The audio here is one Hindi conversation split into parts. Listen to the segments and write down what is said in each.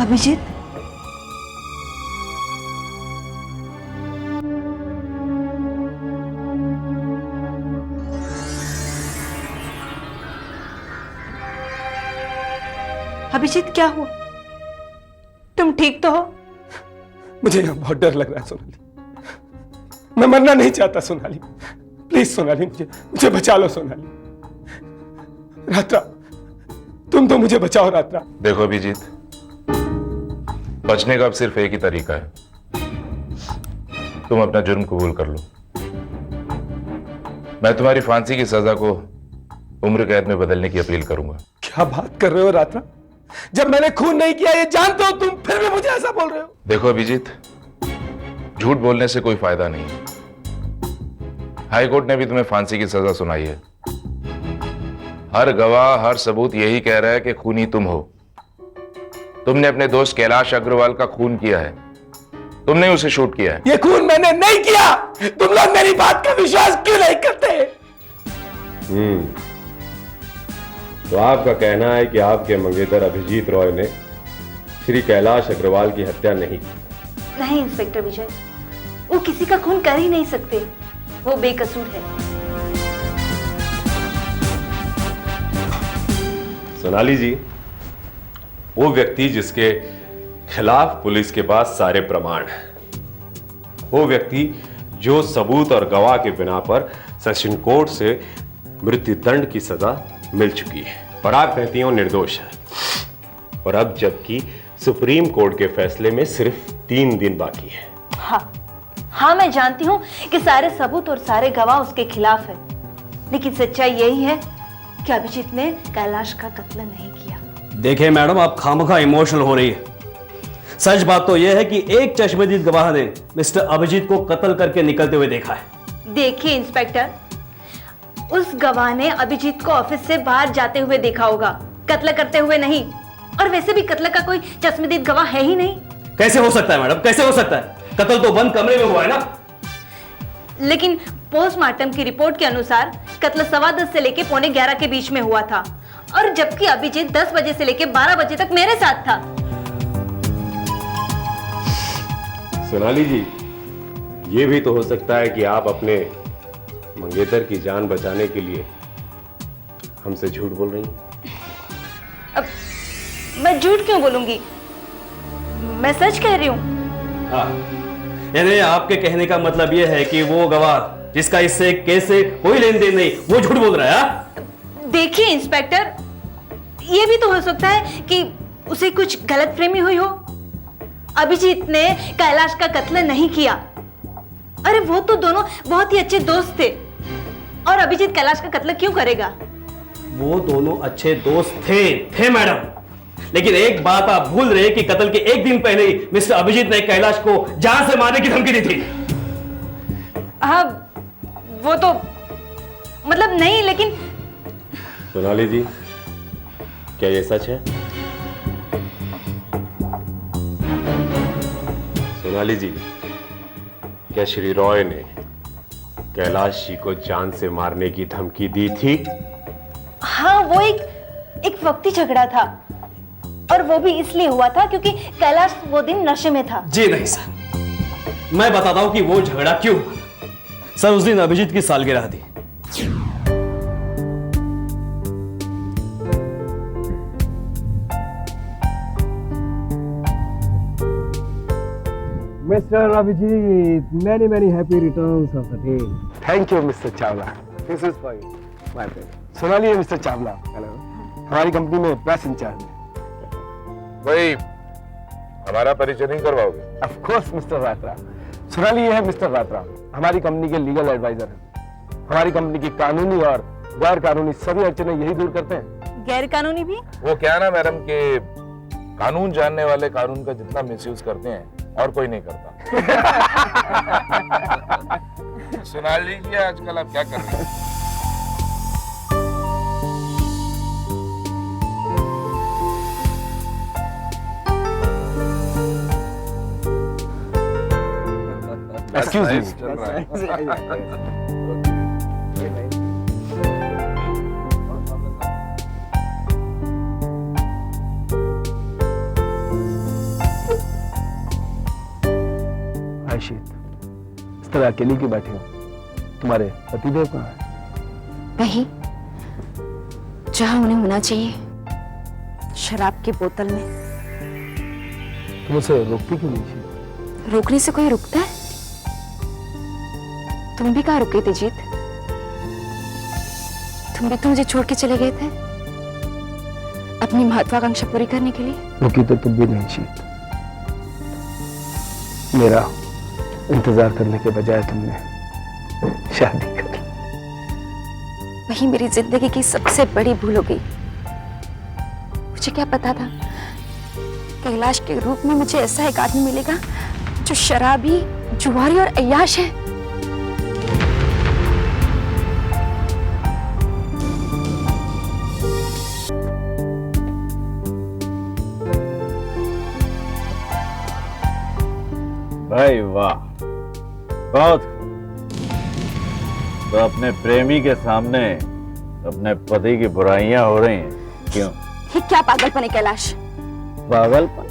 अभिजीत, अभिजीत क्या हुआ? तुम ठीक तो हो? मुझे यहाँ बहुत डर लग रहा है सोनाली। मैं मरना नहीं चाहता सोनाली। प्लीज सोनाली, मुझे बचा लो सोनाली। रात्रा, तुम तो मुझे बचाओ रात्रा। देखो अभिजीत, बचने का अब सिर्फ एक ही तरीका है, तुम अपना जुर्म कबूल कर लो। मैं तुम्हारी फांसी की सजा को उम्र कैद में बदलने की अपील करूंगा। क्या बात कर रहे हो रात्रा? जब मैंने खून नहीं किया ये जानते हो तुम, फिर भी मुझे ऐसा बोल रहे हो? देखो अभिजीत, झूठ बोलने से कोई फायदा नहीं है। हाई कोर्ट ने भी तुम्हें फांसी की सजा सुनाई है। हर गवाह, हर सबूत यही कह रहा है कि खूनी तुम हो। तुमने अपने दोस्त कैलाश अग्रवाल का खून किया है, तुमने उसे शूट किया है। ये खून मैंने नहीं किया। तुम लोग मेरी बात का विश्वास क्यों नहीं करते? तो आपका कहना है कि आपके मंगेतर अभिजीत रॉय ने श्री कैलाश अग्रवाल की हत्या नहीं की? नहीं इंस्पेक्टर विजय, वो किसी का खून कर ही नहीं सकते, वो बेकसूर है। सोनाली जी, वो व्यक्ति जिसके खिलाफ पुलिस के पास सारे प्रमाण हैं, वो व्यक्ति जो सबूत और गवाह के बिना पर सेशन कोर्ट से मृत्युदंड की सजा मिल चुकी है और आप कहती हो निर्दोष है, और अब जबकि सुप्रीम कोर्ट के फैसले में सिर्फ 3 दिन बाकी है। हाँ, मैं जानती हूँ कि सारे सबूत और सारे गवाह उसके खिलाफ है, लेकिन सच्चाई यही है कि अभिजीत ने कैलाश का कत्ल नहीं किया। देखिए मैडम, आप खामखा इमोशनल हो रही है। सच बात तो यह है कि एक चश्मदीद गवाह ने मिस्टर अभिजीत को कत्ल करके निकलते हुए देखा है। देखिए इंस्पेक्टर, उस गवाह ने अभिजीत को ऑफिस से बाहर जाते हुए देखा होगा, कत्ल करते हुए नहीं। और वैसे भी कत्ल का कोई चश्मदीद गवाह है ही नहीं। कैसे हो सकता है मैडम, कैसे हो सकता है? कत्ल तो बंद कमरे में हुआ है ना। लेकिन पोस्टमार्टम की रिपोर्ट के अनुसार कत्ल 10:15 से लेके 11:45 के बीच में हुआ था, और जबकि अभिजीत 10 बजे से लेके 12 बजे तक मेरे साथ था। सोनाली जी, ये भी तो हो सकता है कि आप अपने मंगेतर की जान बचाने के लिए हमसे झूठ बोल रही हैं। अब मैं झूठ क्यों बोलूंगी? मैं सच कह रही हूँ। हाँ, यानी आपके कहने का मतलब यह है कि वो गवाह जिसका इससे केस से कोई लेन देन नहीं, वो झूठ बोल रहा है। हाँ? देखिए इंस्पेक्टर, ये भी तो हो सकता है कि उसे कुछ गलतफहमी हुई हो। अभिजीत ने कैलाश का कत्ल नहीं किया। अरे वो तो दोनों बहुत ही अच्छे दोस्त थे, और अभिजीत कैलाश का कत्ल क्यों करेगा? वो दोनों अच्छे दोस्त थे मैडम, लेकिन एक बात आप भूल रहे हैं कि कत्ल के एक दिन पहले ही मिस्टर अभिजीत ने कैलाश को जान से मारने की धमकी दी थी। हाँ, वो तो मतलब नहीं, लेकिन सोनाली जी, क्या ये सच है? सोनाली जी, क्या श्री रॉय ने कैलाश जी को जान से मारने की धमकी दी थी? हाँ, वो एक वक्ती झगड़ा था, और वो भी इसलिए हुआ था क्योंकि कैलाश वो दिन नशे में था। जी नहीं सर, मैं बताता हूं कि वो झगड़ा क्यों हुआ। सर, उस दिन अभिजीत की सालगिरह थी। Mr. Abhijit, many happy returns of the day. Thank you mister Chawla. This is for you, my friend. Sonali है मिस्टर चावला, Hello. हमारी कंपनी में प्रेस इंचार्ज है। भाई, हमारा परिचय नहीं करवाओगे? ऑफ कोर्स मिस्टर रात्रा। सोनाली ये है मिस्टर रात्रा, हमारी कंपनी के लीगल एडवाइजर हैं। हमारी कंपनी की कानूनी और गैर कानूनी सभी अड़चनें यही दूर करते हैं। गैर कानूनी भी? वो क्या ना मैडम के कानून जानने वाले कानून का जितना मिसयूज करते हैं और कोई नहीं करता। सुना लीजिए, आजकल आप क्या कर रहे हैं? Excuse me. चल रहा है। हाय शीत, इस तरह अकेली क्यों बैठे हो? तुम्हारे पतिदेव कहाँ है? वही जहां उन्हें होना चाहिए, शराब की बोतल में। तुम उसे रोकती क्यों नहीं शीत? रोकने से कोई रुकता है? तुम भी कहाँ रुके थे जीत? तुम भी तो मुझे छोड़ के चले गए थे अपनी महत्वाकांक्षा पूरी करने के लिए। रुकी तो तुम भी नहीं शीत। मेरा इंतजार करने के बजाय तुमने शादी कर ली। वही मेरी जिंदगी की सबसे बड़ी भूल हो गई। मुझे क्या पता था कैलाश के रूप में मुझे ऐसा एक आदमी मिलेगा जो शराबी, जुआरी और अय्याश है। भाई वाह, बहुत। तो अपने प्रेमी के सामने अपने पति की बुराइयां हो रही हैं, क्यों? ये क्या पागलपन है कैलाश? पागलपन?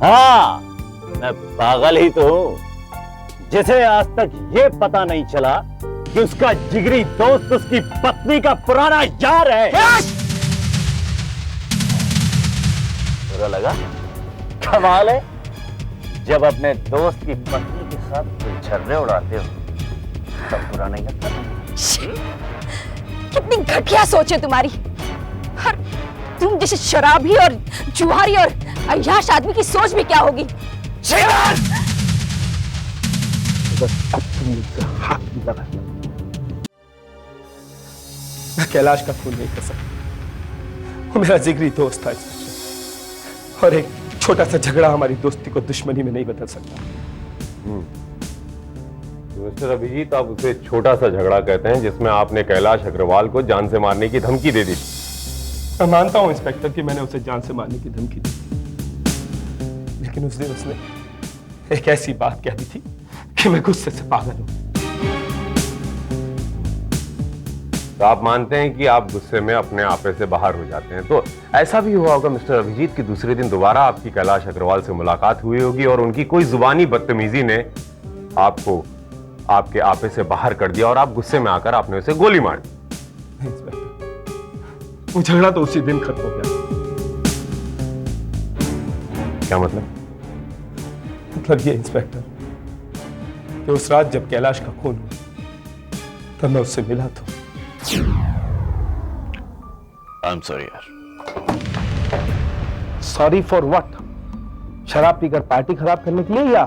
हाँ, मैं पागल ही तो हूं, जिसे आज तक ये पता नहीं चला कि उसका जिगरी दोस्त उसकी पत्नी का पुराना यार है। बुरा लगा? कमाल है, जब अपने दोस्त की पत्नी के साथ छर्रे उड़ाते हो तब बुरा नहीं लगता। कितनी घटिया सोच है तुम्हारी। और तुम जैसे शराबी और जुआरी और अय्याश आदमी की सोच भी क्या होगी? मैं कैलाश का खून नहीं कर सकता। वो मेरा जिगरी दोस्त था और एक छोटा सा झगड़ा हमारी दोस्ती को दुश्मनी में नहीं बदल सकता। मिस्टर अभिजीत, आप उसे छोटा सा झगड़ा कहते हैं जिसमें आपने कैलाश अग्रवाल को जान से मारने की धमकी दे दी। मैं मानता हूं इंस्पेक्टर कि मैंने उसे जान से मारने की धमकी दी, लेकिन उस दिन उसने एक ऐसी बात कह दी थी कि मैं गुस्से से पागल हूं। तो आप मानते हैं कि आप गुस्से में अपने आपे से बाहर हो जाते हैं। तो ऐसा भी हुआ होगा मिस्टर अभिजीत कि दूसरे दिन दोबारा आपकी कैलाश अग्रवाल से मुलाकात हुई होगी और उनकी कोई जुबानी बदतमीजी ने आपको आपके आपे से बाहर कर दिया और आप गुस्से में आकर आपने उसे गोली मार दी। नहीं इंस्पेक्टर, वो झगड़ा तो उसी दिन खत्म हो गया। क्या मतलब? मतलब ये इंस्पेक्टर कि उस रात जब कैलाश का खून हुआ तब मैं उससे मिला तो आई एम सॉरी यार। Sorry for what? शराब पीकर पार्टी खराब करने के लिए या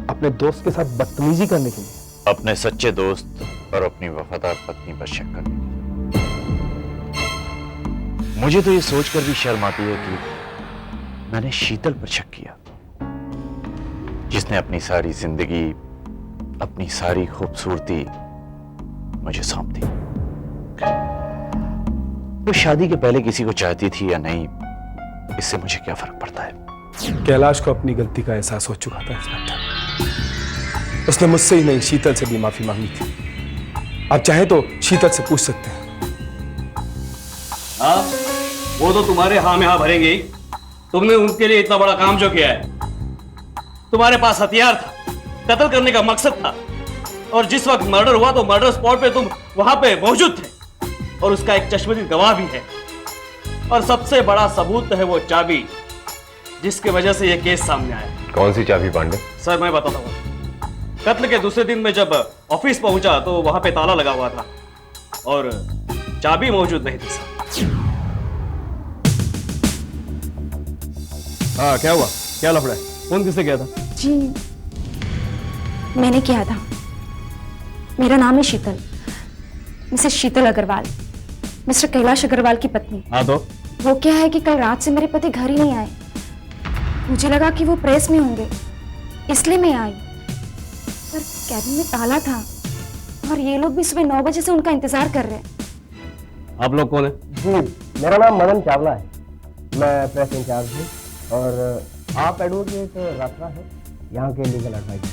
अपने दोस्त के साथ बदतमीजी करने के लिए? अपने सच्चे दोस्त और अपनी वफादार पत्नी पर शक करने के लिए। मुझे तो ये सोचकर भी शर्म आती है कि मैंने शीतल पर शक किया, जिसने अपनी सारी जिंदगी, अपनी सारी खूबसूरती मुझे सौंप दी। वो शादी के पहले किसी को चाहती थी या नहीं, इससे मुझे क्या फर्क पड़ता है? कैलाश को अपनी गलती का एहसास हो चुका था इंस्पेक्टर। उसने मुझसे ही नहीं, शीतल से भी माफी मांगी थी। आप चाहे तो शीतल से पूछ सकते हैं। हाँ, वो तो तुम्हारे हाँ में हाँ भरेंगे ही। तुमने उनके लिए इतना बड़ा काम जो किया है, तुम्हारे पास हथियार था, कत्ल करने का मकसद था, और जिस वक्त मर्डर हुआ तो मर्डर स्पॉट पे तुम वहां पे मौजूद थे, और उसका एक चश्मदीद गवाह भी है। और सबसे बड़ा सबूत है वो चाबी जिसकी वजह से ये केस सामने आया। कौन सी चाबी पांडे? सर मैं बताता हूँ। कत्ल के दूसरे दिन में जब ऑफिस पहुंचा तो वहां पे ताला लगा हुआ था और चाबी मौजूद नहीं थी सर। हाँ, क्या हुआ? क्या लफड़ा है? फोन किससे किया था? जी मैंने किया था। मेरा नाम है शीतल, मिसेस शीतल अग्रवाल, मिस्टर कैलाश अग्रवाल की पत्नी। हाँ तो? वो क्या है कि कल रात से मेरे पति घर ही नहीं आए। मुझे लगा कि वो प्रेस में होंगे, इसलिए मैं आई। पर कैबिन में ताला था और ये लोग भी सुबह 9 बजे से उनका इंतजार कर रहे हैं। आप लोग कौन है? जी, मेरा नाम मदन चावला है, मैं प्रेस इंचार्ज हूँ। और आप एडवोकेट रात्रा है, यहाँ के लीगल एडवाइजर।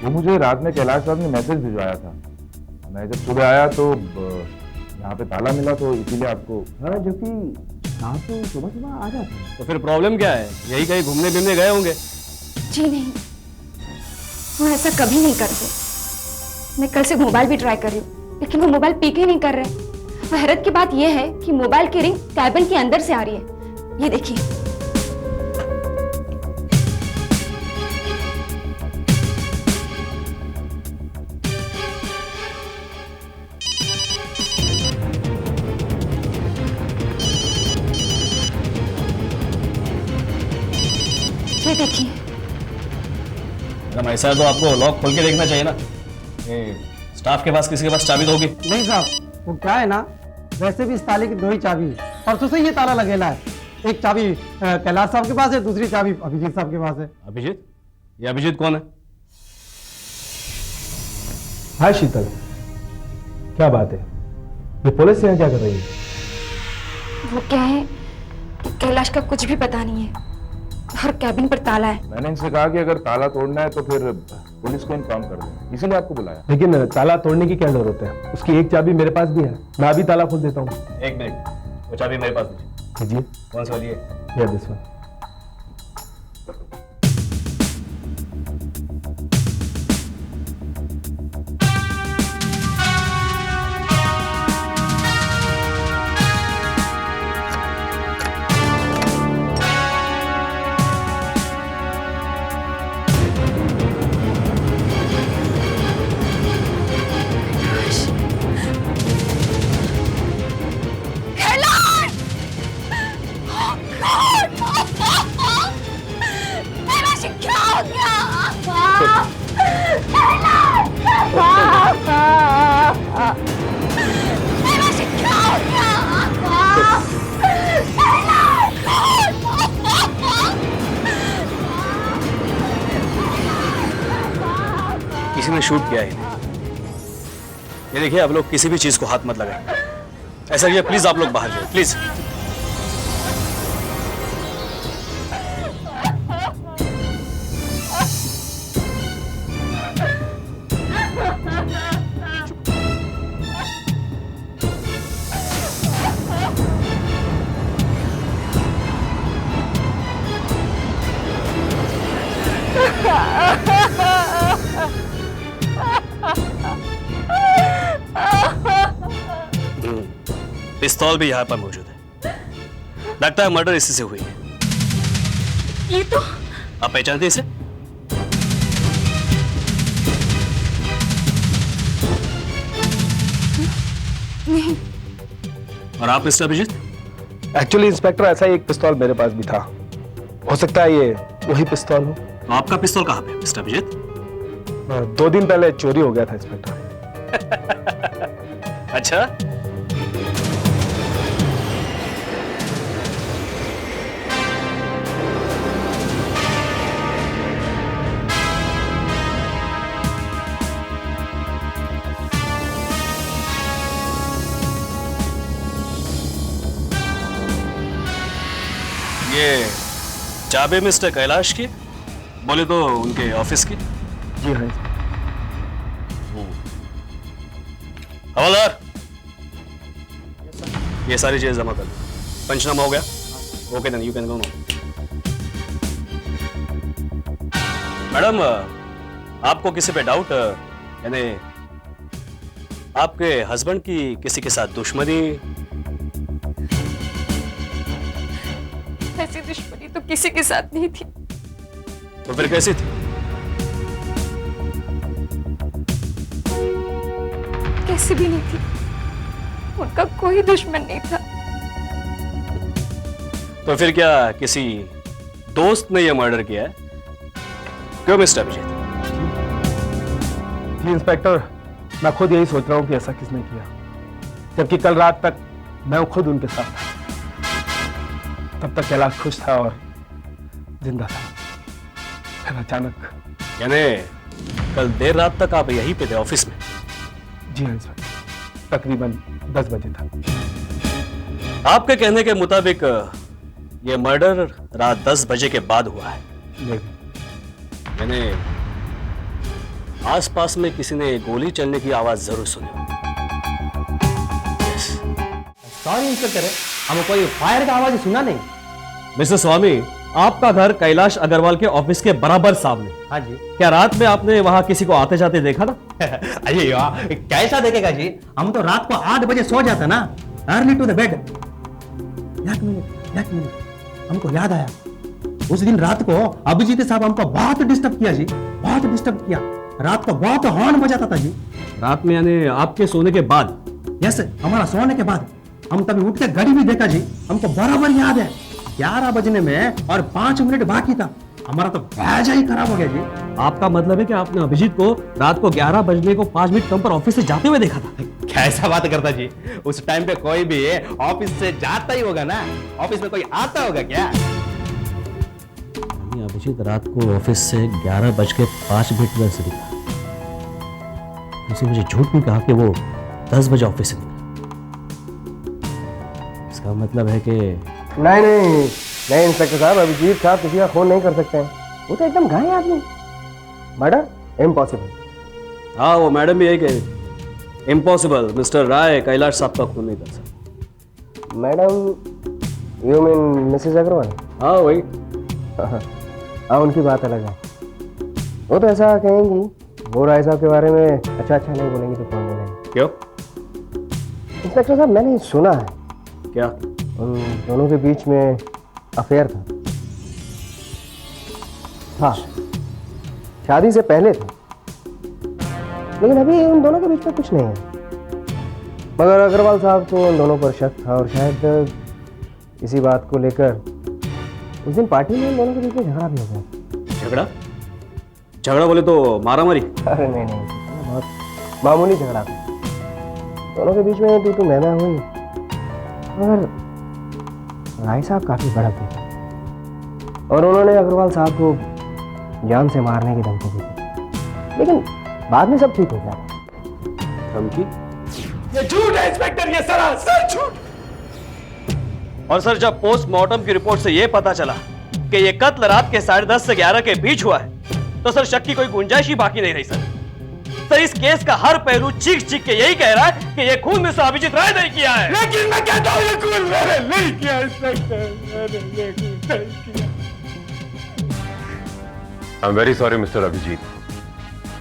वो मुझे रात में कैलाश साहब ने मैसेज भिजवाया था। मैं जब सुबह आया तो यहाँ पे ताला मिला, तो इसीलिए आपको। हाँ, जो कि साहब तो सुबह सुबह आ जाते हैं। तो फिर प्रॉब्लम क्या है? यही कहीं घूमने फिरने गए होंगे। जी नहीं, वो ऐसा कभी नहीं करते। मैं कल से मोबाइल भी ट्राई कर रही हूँ, लेकिन वो मोबाइल पिक ही नहीं कर रहे। और हैरत की बात यह है कि मोबाइल की रिंग कैबिन के अंदर से आ रही है। ये देखिए। ये देखिए। मैडम ऐसा है तो आपको लॉक खोल के देखना चाहिए ना। स्टाफ के पास किसी के पास चाबी तो होगी। नहीं साहब, वो क्या है ना, वैसे भी इस ताले की 2 ही चाबी है। परसों से ये ताला लगेला है। एक चाबी कैलाश साहब के पास है, दूसरी चाबी अभिजीत साहब के पास है। अभिजीत? ये अभिजीत कौन है? हाय शीतल, क्या बात है? ये पुलिस यहाँ क्या कर रही है? वो क्या है कि कैलाश का कुछ भी पता नहीं है और कैबिन पर ताला है। मैंने इनसे कहा कि अगर ताला तोड़ना है तो फिर पुलिस को इन्फॉर्म कर दें, इसीलिए आपको बुलाया। लेकिन ताला तोड़ने की क्या जरूरत है? उसकी एक चाबी मेरे पास भी है, मैं अभी ताला खोल देता हूँ। एक मिनट, वो चाबी मेरे पास दीजिए। जी, कौन सी वाली है? या दिस वन। किसी ने शूट किया है इन्हें। ये देखिए, आप लोग किसी भी चीज को हाथ मत लगाएं। ऐसा किया, प्लीज आप लोग बाहर जाओ, प्लीज। पिस्तौल भी यहाँ पर मौजूद है। लगता है मर्डर इसी से हुई है। ये तो आप पहचानते हैं इसे? नहीं। और आप मिस्टर अभिजीत? एक्चुअली इंस्पेक्टर, ऐसा ही एक पिस्तौल मेरे पास भी था। हो सकता है ये वही पिस्तौल हो। तो आपका पिस्तौल कहाँ पे मिस्टर अभिजीत? 2 दिन पहले चोरी हो गया था इंस्पेक्टर। अच्छा, ये चाबी मिस्टर कैलाश की, बोले तो उनके ऑफिस की। जी हाँ। हवलदार, ये सारी चीजें जमा कर दो। पंचनामा हो गया? Okay then you can go now. Madam, आपको किसी पे डाउट, यानी आपके हस्बैंड की किसी के साथ दुश्मनी? ऐसी दुश्मनी तो किसी के साथ नहीं थी। तो फिर कैसी थी? कैसी भी नहीं थी, उनका कोई दुश्मन नहीं था। तो फिर क्या किसी दोस्त ने यह मर्डर किया है? क्यों मिस्टर अभिजीत? जी इंस्पेक्टर, मैं खुद यही सोच रहा हूँ कि ऐसा किसने किया, जबकि कल रात तक मैं खुद उनके साथ था। तब तक कैलाश खुश था और जिंदा था। फिर अचानक। यानी कल देर रात तक आप यहीं पे थे ऑफिस में? जी हाँ इंस्पेक्टर, तकरीबन 10 बजे था। आपके कहने के मुताबिक यह मर्डर रात 10 बजे के बाद हुआ है? यानी आसपास में किसी ने गोली चलने की आवाज जरूर सुनी। सॉरी इंस्पेक्टर, हमें कोई फायर का आवाज सुना नहीं। मिस्टर स्वामी, आपका घर कैलाश अग्रवाल के ऑफिस के बराबर सामने। हाँ जी। क्या रात में आपने वहां किसी को आते जाते देखा था? अरे यार कैसा देखेगा जी, हम तो रात को 8 बजे सो जाते ना, अर्ली टू द बेड। एक मिनट, हमको याद आया, उस दिन रात को अभिजीत साहब हमको बहुत डिस्टर्ब किया जी, बहुत डिस्टर्ब किया। रात को बहुत हॉर्न बजाता था जी। रात में यानी आपके सोने के बाद? यस, हमारा सोने के बाद। हम तभी उठ के घड़ी भी देखा जी, हमको बराबर याद है 11 बजने में और 5 मिनट बाकी था। हमारा तो भेजा ही खराब हो गया जी। आपका मतलब है कि आपने अभिजीत को रात को 11 बजने को 5 मिनट कम पर ऑफिस से जाते हुए देखा था? कैसा बात करता जी, उस टाइम पे कोई भी ऑफिस से जाता ही होगा ना, ऑफिस में कोई आता होगा क्या? अभिजीत रात को ऑफिस से 11:05 में से दिखा। उसे मुझे झूठ भी कहा कि वो 10 बजे ऑफिस से निकला। इसका मतलब है कि नहीं इंस्पेक्टर साहब, अभिजीत साहब किसी का खून नहीं कर सकते हैं, वो तो एकदम घायल आदमी। Murder impossible. हाँ, वो मैडम भी यही कह रही। इम्पॉसिबल, मिस्टर राय कैलाश साहब का खून नहीं कर सकते। Madam you mean Mrs Agrawal? हाँ वही। हाँ, उनकी बात अलग है। वो तो ऐसा कहेंगी, वो राय साहब के बारे में अच्छा नहीं बोलेंगे तो कौन बोलेंगे? क्यों? इंस्पेक्टर साहब, मैंने सुना है क्या? उन दोनों के बीच में अफेयर था। हाँ, शादी से पहले था, लेकिन अभी उन दोनों के बीच में कुछ नहीं है। मगर अग्रवाल साहब को उन दोनों पर शक था और शायद इसी बात को लेकर उस दिन पार्टी में उन दोनों के बीच में झगड़ा भी हो गया। झगड़ा बोले तो मारामारी? अरे नहीं, बहुत मामूली झगड़ा था। दोनों के बीच में तू मैं हुई, मगर राय साहब काफी भड़क गए और उन्होंने अग्रवाल साहब को जान से मारने की धमकी दी थी, लेकिन बाद में सब ठीक हो गया। धमकी? ये झूठ है इंस्पेक्टर, ये सरासर झूठ। और सर, जब पोस्टमार्टम की रिपोर्ट से यह पता चला कि यह कत्ल रात के 10:30 से 11 के बीच हुआ है, तो सर शक की कोई गुंजाइश ही बाकी नहीं रही। सर इस केस का हर पहलू चीख के यही कह रहा है कि यह खून मिस्टर अभिजीत राय ने किया है। लेकिन मैं कहता हूं ये खून मैंने नहीं किया इंस्पेक्टर, मैंने ये खून नहीं किया। I am very sorry Mr Abhijeet,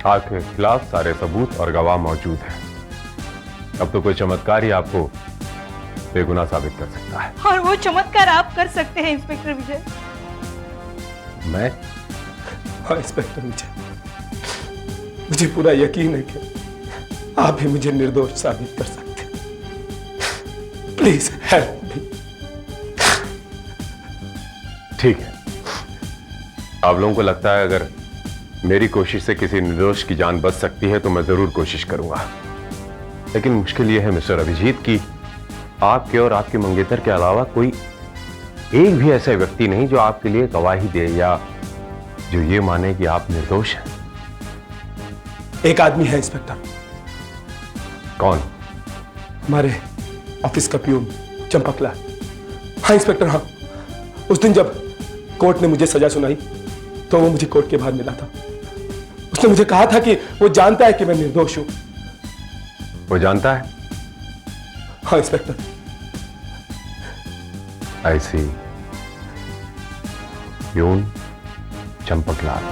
आपके खिलाफ सारे सबूत और गवाह मौजूद हैं। अब तो कोई चमत्कार ही आपको बेगुनाह साबित कर सकता है। और वो चमत्कार आप कर सकते हैं इंस्पेक्टर विजय। मैं? हाँ इंस्पेक्टर विजय, मुझे पूरा यकीन है कि आप ही मुझे निर्दोष साबित कर सकते हैं। Please help me. ठीक है, आप लोगों को लगता है अगर मेरी कोशिश से किसी निर्दोष की जान बच सकती है तो मैं जरूर कोशिश करूंगा, लेकिन मुश्किल यह है मिस्टर अभिजीत कि आपके और आपके मंगेतर के अलावा कोई एक भी ऐसा व्यक्ति नहीं जो आपके लिए गवाही दे या जो ये माने कि आप निर्दोष हैं। एक आदमी है इंस्पेक्टर। कौन? हमारे ऑफिस का प्यून चंपकलाल। हाँ इंस्पेक्टर, हाँ, उस दिन जब कोर्ट ने मुझे सजा सुनाई तो वो मुझे कोर्ट के बाहर मिला था। उसने मुझे कहा था कि वो जानता है कि मैं निर्दोष हूं। वो जानता है? हाँ इंस्पेक्टर। आई सी। प्यून चंपकलाल।